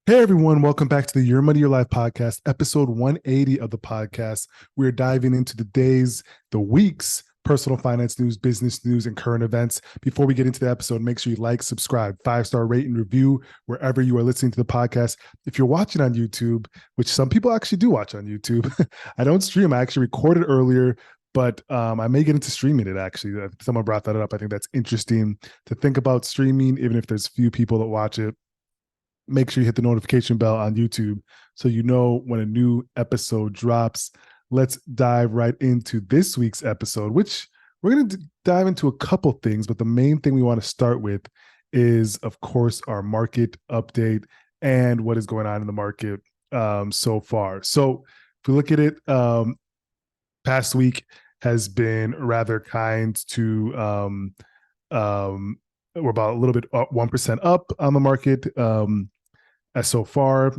Hey everyone, welcome back to the Your Money Your Life podcast, episode 180 of the podcast. We're diving into the week's personal finance news, business news, and current events. Before we get into the episode, make sure you like, subscribe, 5-star rate, and review wherever you are listening to the podcast. If you're watching on YouTube, which some people actually do watch on YouTube, I don't stream. I actually recorded earlier, but I may get into streaming it actually. Someone brought that up. I think that's interesting to think about streaming, even if there's few people that watch it. Make sure you hit the notification bell on YouTube so you know when a new episode drops. Let's dive right into this week's episode, which we're going to dive into a couple things, but the main thing we want to start with is, of course, our market update and what is going on in the market so far. So if we look at it, past week has been rather kind to we're about a little bit up, 1% up on the market. As so far,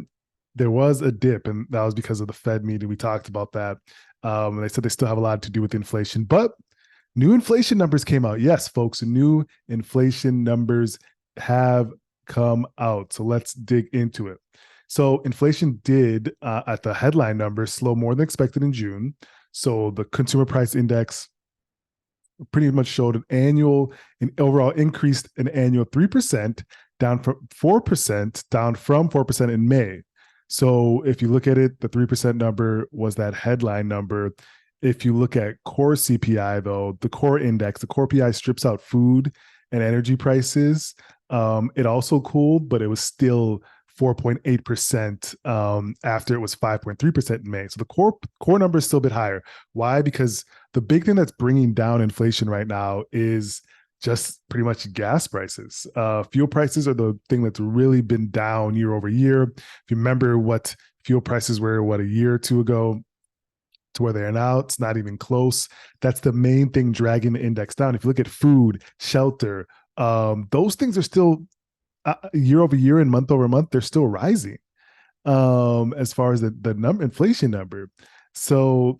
there was a dip, and that was because of the Fed meeting. We talked about that. They said they still have a lot to do with inflation, but new inflation numbers came out. Yes, folks, new inflation numbers have come out. So let's dig into it. So inflation did, at the headline number, slow more than expected in June. So the consumer price index pretty much showed an overall increased an annual 3%, down from 4%, down from 4% in May. So if you look at it, the 3% number was that headline number. If you look at core CPI, though, the core index, the core PI strips out food and energy prices. It also cooled, but it was still 4.8% after it was 5.3% in May. So the core number is still a bit higher. Why? Because the big thing that's bringing down inflation right now is just pretty much gas prices. Fuel prices are the thing that's really been down year over year. If you remember what fuel prices were, a year or two ago to where they are now, it's not even close. That's the main thing dragging the index down. If you look at food, shelter, those things are still year over year and month over month, they're still rising as far as the number inflation number. So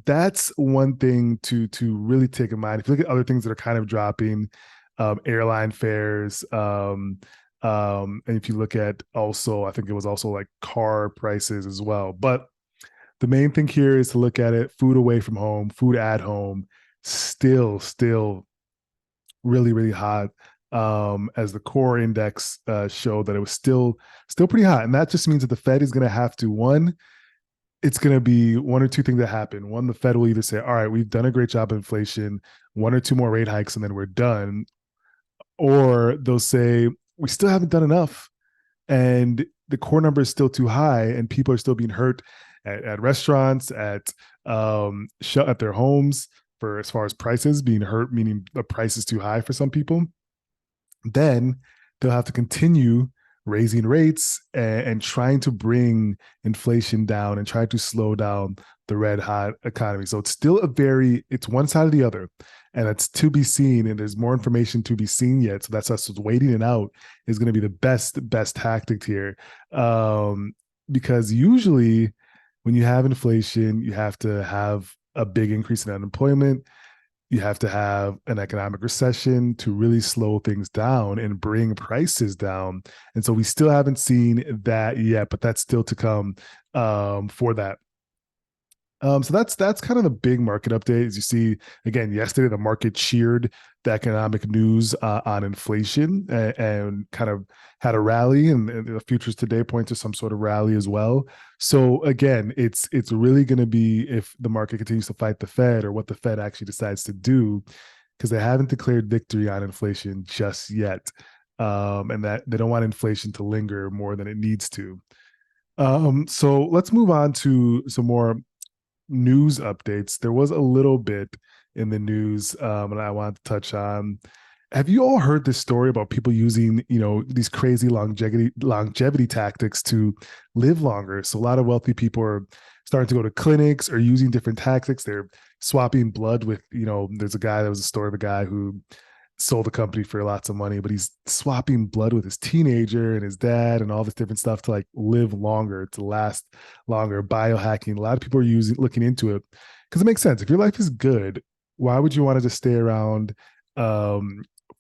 that's one thing to really take in mind. If you look at other things that are kind of dropping, airline fares, and if you look at also, I think it was also like car prices as well. But the main thing here is to look at it: food away from home, food at home, still really really hot. As the core index showed that it was still pretty hot, and that just means that the Fed is going to have to, one, it's going to be one or two things that happen. One, the Fed will either say, all right, we've done a great job of inflation, one or two more rate hikes, and then we're done. Or they'll say, we still haven't done enough. And the core number is still too high, and people are still being hurt at restaurants, at their homes, for as far as prices being hurt, meaning the price is too high for some people. Then they'll have to continue raising rates and trying to bring inflation down and try to slow down the red hot economy. So it's one side or the other, and it's to be seen. And there's more information to be seen yet. So that's us waiting it out is going to be the best tactic here. Because usually when you have inflation, you have to have a big increase in unemployment. You have to have an economic recession to really slow things down and bring prices down. And so we still haven't seen that yet, but that's still to come for that. So that's kind of the big market update. As you see, again, yesterday the market cheered the economic news on inflation and kind of had a rally, and the futures today point to some sort of rally as well. So again, it's really going to be if the market continues to fight the Fed or what the Fed actually decides to do, because they haven't declared victory on inflation just yet, and that they don't want inflation to linger more than it needs to. So let's move on to some more news updates. There was a little bit in the news, and I wanted to touch on. Have you all heard this story about people using, these crazy longevity tactics to live longer? So a lot of wealthy people are starting to go to clinics or using different tactics. They're swapping blood with, there was a story of a guy who sold the company for lots of money, but he's swapping blood with his teenager and his dad and all this different stuff to like live longer, to last longer, biohacking. A lot of people are looking into it because it makes sense. If your life is good, why would you want to just stay around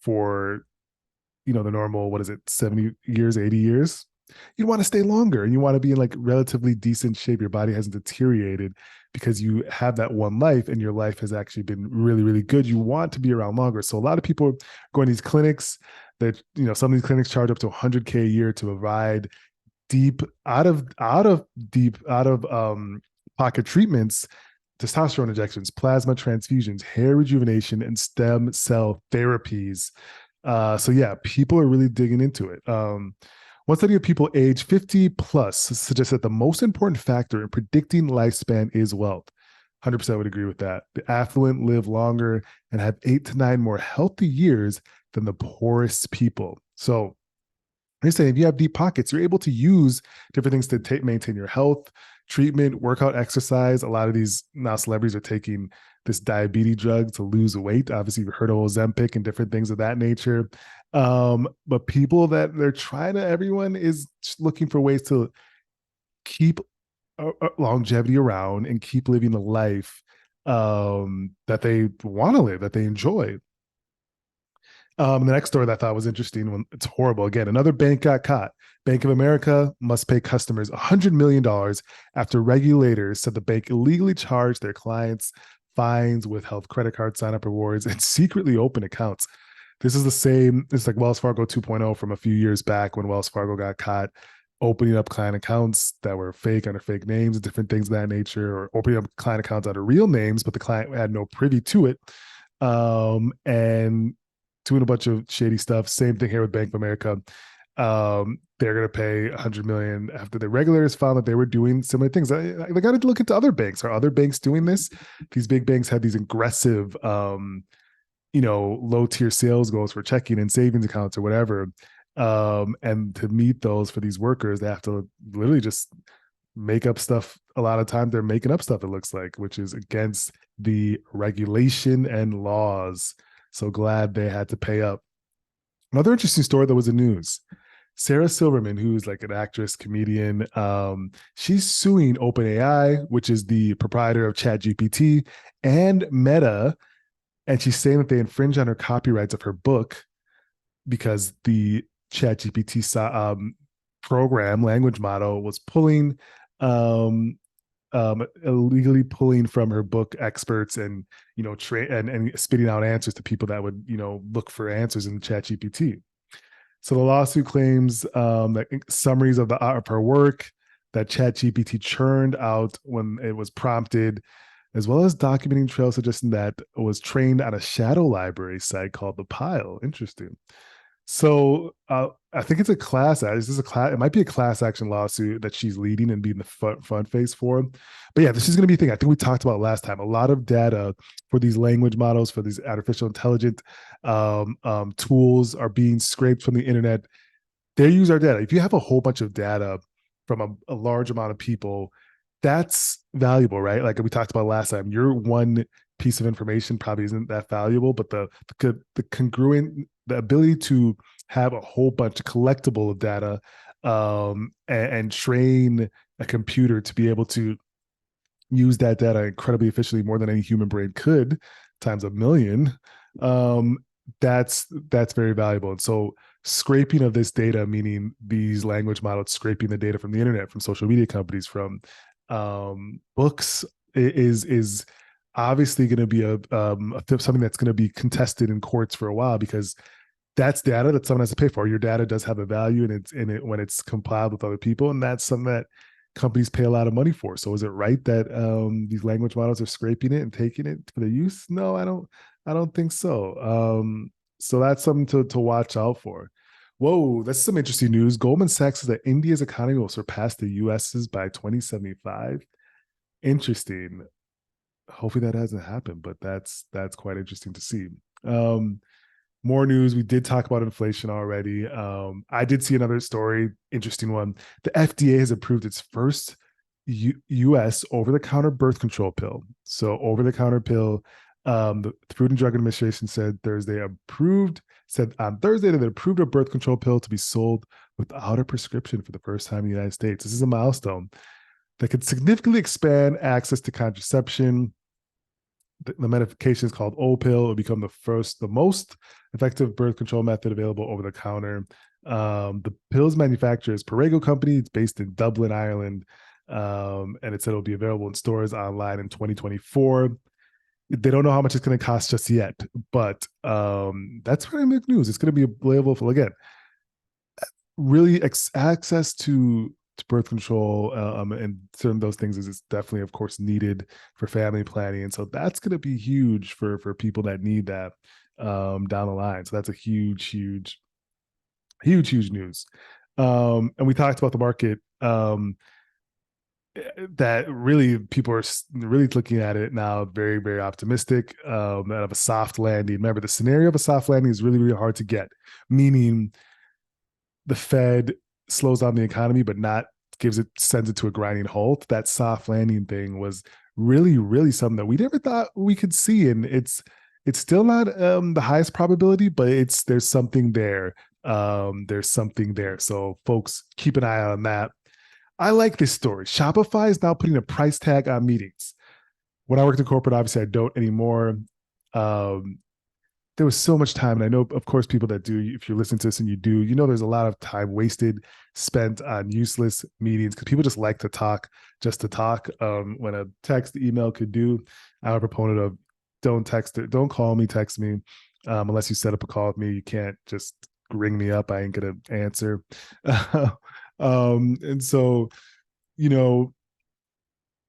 for, the normal, what is it, 70 years, 80 years? you want to stay longer and you want to be in like relatively decent shape. Your body hasn't deteriorated because you have that one life and your life has actually been really, really good. You want to be around longer. So a lot of people go to these clinics that, some of these clinics charge up to 100K a year to provide deep out of pocket treatments, testosterone injections, plasma transfusions, hair rejuvenation, and stem cell therapies. So yeah, people are really digging into it. One study of people age 50 plus suggests that the most important factor in predicting lifespan is wealth. 100% would agree with that. The affluent live longer and have 8 to 9 more healthy years than the poorest people. So you're saying if you have deep pockets, you're able to use different things to maintain your health, treatment, workout, exercise. A lot of these now celebrities are taking this diabetes drug to lose weight. Obviously, you've heard of Ozempic and different things of that nature. But people that they're trying to, everyone is looking for ways to keep longevity around and keep living a life that they want to live, that they enjoy. The next story that I thought was interesting, when it's horrible. Again, another bank got caught. Bank of America must pay customers $100 million after regulators said the bank illegally charged their clients fines with health credit card sign up rewards and secretly open accounts. This is the same, it's like Wells Fargo 2.0 from a few years back when Wells Fargo got caught opening up client accounts that were fake under fake names and different things of that nature, or opening up client accounts under real names, but the client had no privy to it. And doing a bunch of shady stuff. Same thing here with Bank of America. They're going to pay $100 million after the regulators found that they were doing similar things. They got to look into other banks. Are other banks doing this? These big banks have these aggressive, low tier sales goals for checking and savings accounts or whatever. And to meet those for these workers, they have to literally just make up stuff. A lot of times they're making up stuff, it looks like, which is against the regulation and laws. So glad they had to pay up. Another interesting story that was in news. Sarah Silverman, who's like an actress, comedian, she's suing OpenAI, which is the proprietor of ChatGPT, and Meta. And she's saying that they infringe on her copyrights of her book because the ChatGPT program language model was pulling illegally pulling from her book experts and and spitting out answers to people that would look for answers in chat gpt. So the lawsuit claims that summaries of her work that chat gpt churned out when it was prompted, as well as documenting trails suggesting that it was trained on a shadow library site called the Pile. Interesting. So I think it's a class. This is a class. It might be a class action lawsuit that she's leading and being the front face for. But yeah, this is going to be a thing. I think we talked about last time. A lot of data for these language models, for these artificial intelligence tools, are being scraped from the internet. They use our data. If you have a whole bunch of data from a large amount of people, that's valuable, right? Like we talked about last time. Your one piece of information probably isn't that valuable, but the congruent, the ability to have a whole bunch of collectible of data and train a computer to be able to use that data incredibly efficiently, more than any human brain could, times a million. That's very valuable. And so scraping of this data, meaning these language models scraping the data from the internet, from social media companies, from books, is obviously going to be something that's going to be contested in courts for a while, because that's data that someone has to pay for. Your data does have a value, and it's in it when it's compiled with other people, and that's something that companies pay a lot of money for. So is it right that these language models are scraping it and taking it for their use? No, I don't think so. So that's something to watch out for. Whoa, that's some interesting news. Goldman Sachs says that India's economy will surpass the US's by 2075. Interesting. Hopefully that hasn't happened, but that's quite interesting to see. More news. We did talk about inflation already. I did see another story, interesting one. The FDA has approved its first U.S. over-the-counter birth control pill. So over-the-counter pill. The Food and Drug Administration said on Thursday that it approved a birth control pill to be sold without a prescription for the first time in the United States. This is a milestone that could significantly expand access to contraception. The medication is called Opill. It will become the most effective birth control method available over the counter. The pills manufacturer is Perrigo Company. It's based in Dublin, Ireland. And it said it'll be available in stores online in 2024. They don't know how much it's going to cost just yet, but that's pretty big news. It's going to be available for, again, really access to birth control and certain those things is definitely, of course, needed for family planning, and so that's going to be huge for people that need that down the line. So that's a huge news. And we talked about the market. That really people are really looking at it now very optimistic out of a soft landing. Remember, the scenario of a soft landing is really hard to get, meaning the Fed slows down the economy but not sends it to a grinding halt. That soft landing thing was really something that we never thought we could see, and it's still not the highest probability, but there's something there. There's something there, so folks, keep an eye on that. I like this story. Shopify is now putting a price tag on meetings. When I worked in corporate, obviously I don't anymore. Um, there was so much time, and I know, of course, people that do. If you're listening to this and you do, there's a lot of time wasted spent on useless meetings because people just like to talk just to talk. When a text, email could do. I'm a proponent of don't text it, don't call me, text me, unless you set up a call with me. You can't just ring me up. I ain't gonna answer. And so, you know,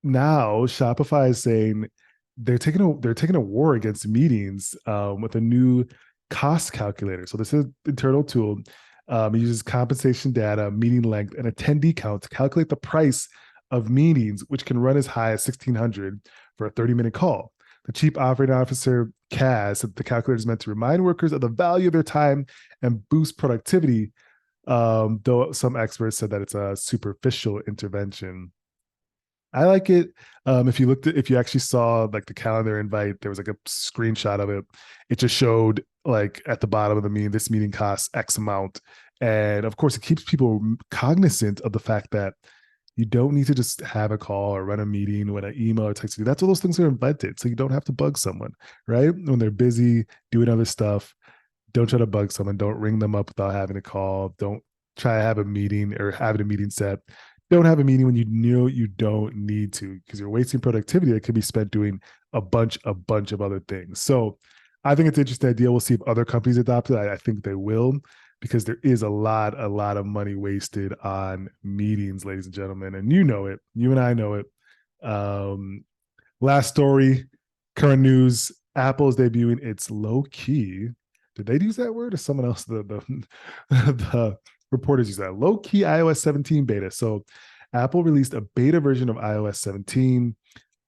now Shopify is saying they're taking a war against meetings with a new cost calculator. So this is an internal tool. It uses compensation data, meeting length, and attendee count to calculate the price of meetings, which can run as high as 1,600 for a 30-minute call. The chief operating officer, Kaz, said the calculator is meant to remind workers of the value of their time and boost productivity. Though some experts said that it's a superficial intervention. I like it. If you actually saw like the calendar invite, there was like a screenshot of it. It just showed like at the bottom of the meeting, this meeting costs X amount. And of course, it keeps people cognizant of the fact that you don't need to just have a call or run a meeting when an email or text you. That's all those things are invented. So you don't have to bug someone, right? When they're busy doing other stuff, don't try to bug someone. Don't ring them up without having a call. Don't try to have a meeting or having a meeting set. Don't have a meeting when you know you don't need to, because you're wasting productivity that could be spent doing a bunch of other things. So I think it's an interesting idea. We'll see if other companies adopt it. I think they will, because there is a lot of money wasted on meetings, ladies and gentlemen. And you know it. You and I know it. Last story, current news. Apple is debuting its low key. Did they use that word or someone else? The reporters use that low key iOS 17 beta. So Apple released a beta version of iOS 17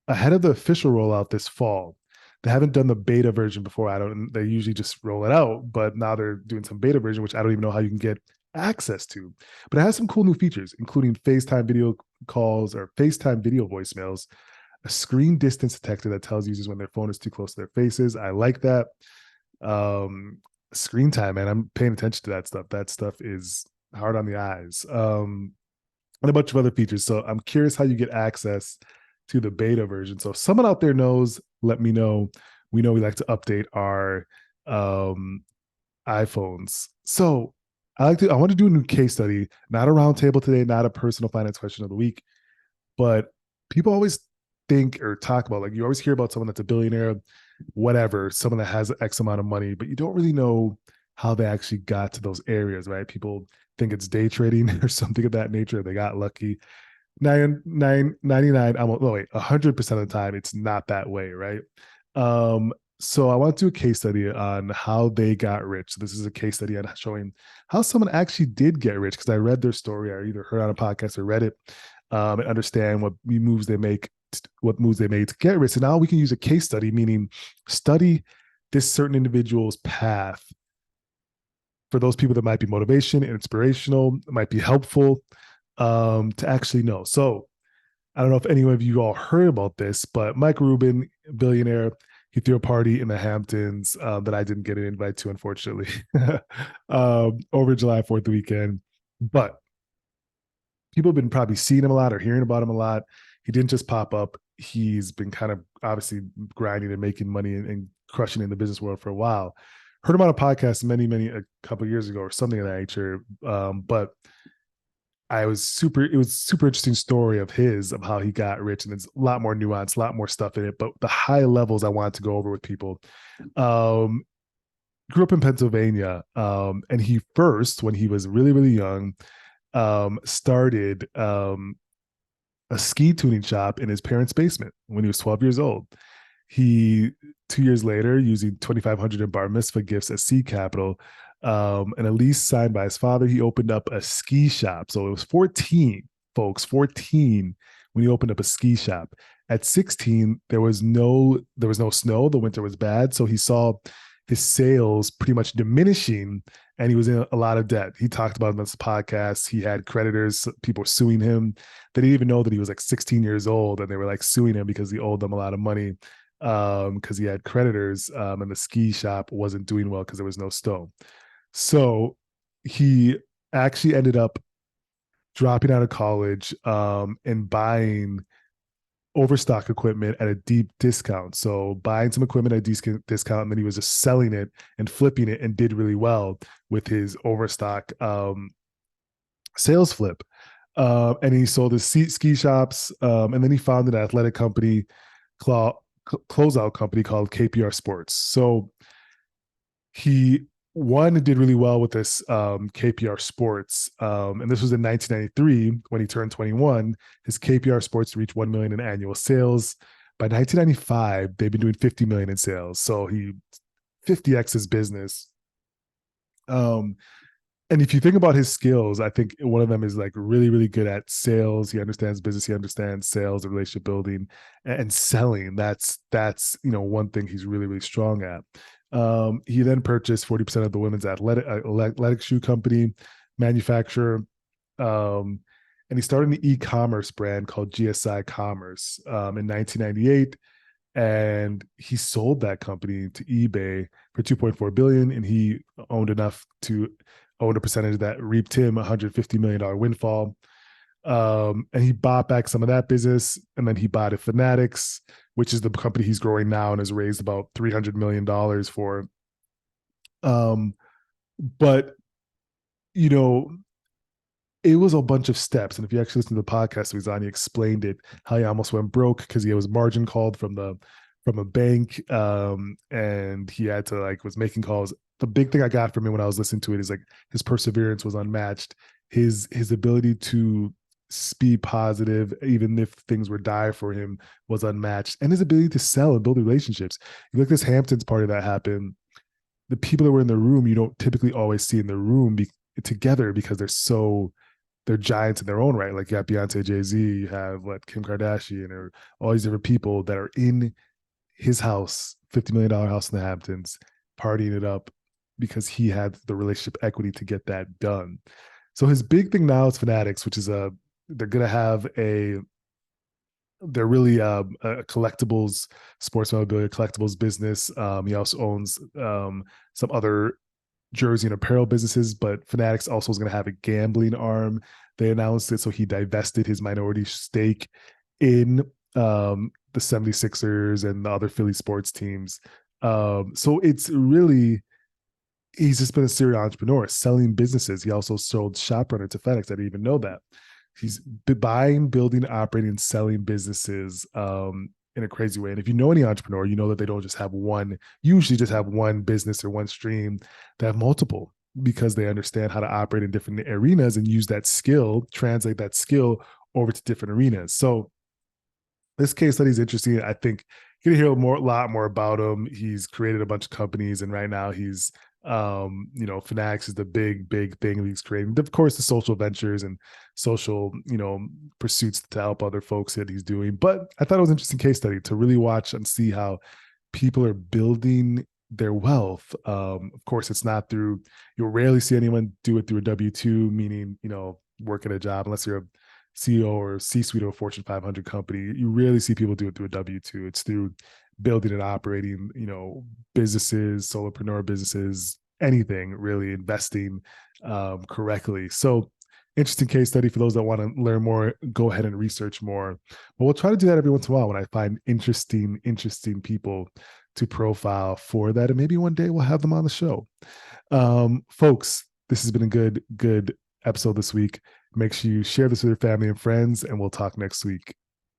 ahead of the official rollout this fall. They haven't done the beta version before. They usually just roll it out, but now they're doing some beta version, which I don't even know how you can get access to. But it has some cool new features, including FaceTime video calls or FaceTime video voicemails, a screen distance detector that tells users when their phone is too close to their faces. I like that. Screen time, man. I'm paying attention to that stuff. That stuff is hard on the eyes. And a bunch of other features. So I'm curious how you get access to the beta version. So if someone out there knows, let me know. We know we like to update our iPhones. So I want to do a new case study, not a roundtable today, not a personal finance question of the week, but people always think or talk about, like, you always hear about someone that's a billionaire, whatever, someone that has X amount of money, but you don't really know how they actually got to those areas, right? People think it's day trading or something of that nature. They got lucky. 99, almost, no, wait, 100% of the time, it's not that way, right? So I want to do a case study on how they got rich. This is a case study on showing how someone actually did get rich, because I read their story. I either heard on a podcast or read it, and understand what moves they made to get rich. And now we can use a case study, meaning study this certain individual's path for those people that might be motivation and inspirational, might be helpful to actually know. So I don't know if any of you all heard about this, but Mike Rubin, billionaire, he threw a party in the Hamptons that I didn't get an invite to, unfortunately, over July 4th weekend. But people have been probably seeing him a lot or hearing about him a lot. He didn't just pop up. He's been kind of obviously grinding and making money and crushing in the business world for a while. heard him on a podcast a couple of years ago or something of that nature. But it was super interesting story of his, of how he got rich. And there's a lot more nuance, a lot more stuff in it. But the high levels I wanted to go over with people. Um, Grew up in Pennsylvania. And he first, when he was really, really young, started a ski tuning shop in his parents' basement when he was 12 years old. He 2 years later, using 2,500 in bar mitzvah gifts as seed capital, and a lease signed by his father, he opened up a ski shop. So it was 14, folks, 14 when he opened up a ski shop. At 16, there was no snow. The winter was bad, so he saw his sales pretty much diminishing, and he was in a lot of debt. He talked about it on this podcast. He had creditors, people were suing him. They didn't even know that he was like 16 years old, and they were like suing him because he owed them a lot of money, because he had creditors, and the ski shop wasn't doing well because there was no snow. So he actually ended up dropping out of college, and buying overstock equipment at a deep discount. So buying some equipment at a discount, and then he was just selling it and flipping it, and did really well with his overstock, sales flip. And he sold his ski shops, and then he founded an athletic company, closeout company called KPR Sports. So he one did really well with this, KPR Sports, and this was in 1993 when he turned 21. His KPR Sports reached 1 million in annual sales. By 1995, they've been doing 50 million in sales. So he 50x his business. Um, and if you think about his skills, I think one of them is like really, really good at sales. He understands business. He understands sales and relationship building and selling. That's one thing he's really, really strong at. He then purchased 40% of the women's athletic shoe company manufacturer. And he started an e-commerce brand called GSI Commerce, in 1998. And he sold that company to eBay for 2.4 billion, and he owned enough to own a percentage that reaped him $150 million windfall. And he bought back some of that business, and then he bought it Fanatics, which is the company he's growing now and has raised about $300 million for. But you know, it was a bunch of steps. And if you actually listen to the podcast he's on, he explained it, how he almost went broke because he was margin called from a bank. And he had to was making calls. The big thing I got from him when I was listening to it is like his perseverance was unmatched. His ability to be positive, even if things were dire for him, was unmatched. And his ability to sell and build relationships. You look at this Hamptons party that happened, the people that were in the room, you don't typically always see in the room together because they're giants in their own right. Like you have Beyonce, Jay-Z, you have Kim Kardashian, or all these different people that are in his house, $50 million house in the Hamptons, partying it up because he had the relationship equity to get that done. So his big thing now is Fanatics, which is they're going to have they're really a collectibles, sports memorabilia collectibles business. He also owns some other jersey and apparel businesses, but Fanatics also is going to have a gambling arm. They announced it, so he divested his minority stake in the 76ers and the other Philly sports teams. So it's really, he's just been a serial entrepreneur selling businesses. He also sold ShopRunner to FedEx. I didn't even know that. He's buying, building, operating, and selling businesses in a crazy way. And if you know any entrepreneur, you know that they don't just have usually just have one business or one stream. They have multiple because they understand how to operate in different arenas and use that skill, translate that skill over to different arenas. So this case study is interesting. I think you're gonna hear a lot more about him. He's created a bunch of companies, and right now he's Fanatics is the big thing he's creating. Of course, the social ventures and social pursuits to help other folks that he's doing. But I thought it was an interesting case study to really watch and see how people are building their wealth. Of course, it's not through, you'll rarely see anyone do it through a W-2, meaning work at a job, unless you're a CEO or C-suite of a Fortune 500 company. You rarely see people do it through a W-2. It's through building and operating, businesses, solopreneur businesses, anything really, investing correctly. So interesting case study for those that want to learn more. Go ahead and research more. But we'll try to do that every once in a while when I find interesting people to profile for that. And maybe one day we'll have them on the show. Folks, this has been a good episode this week. Make sure you share this with your family and friends, and we'll talk next week.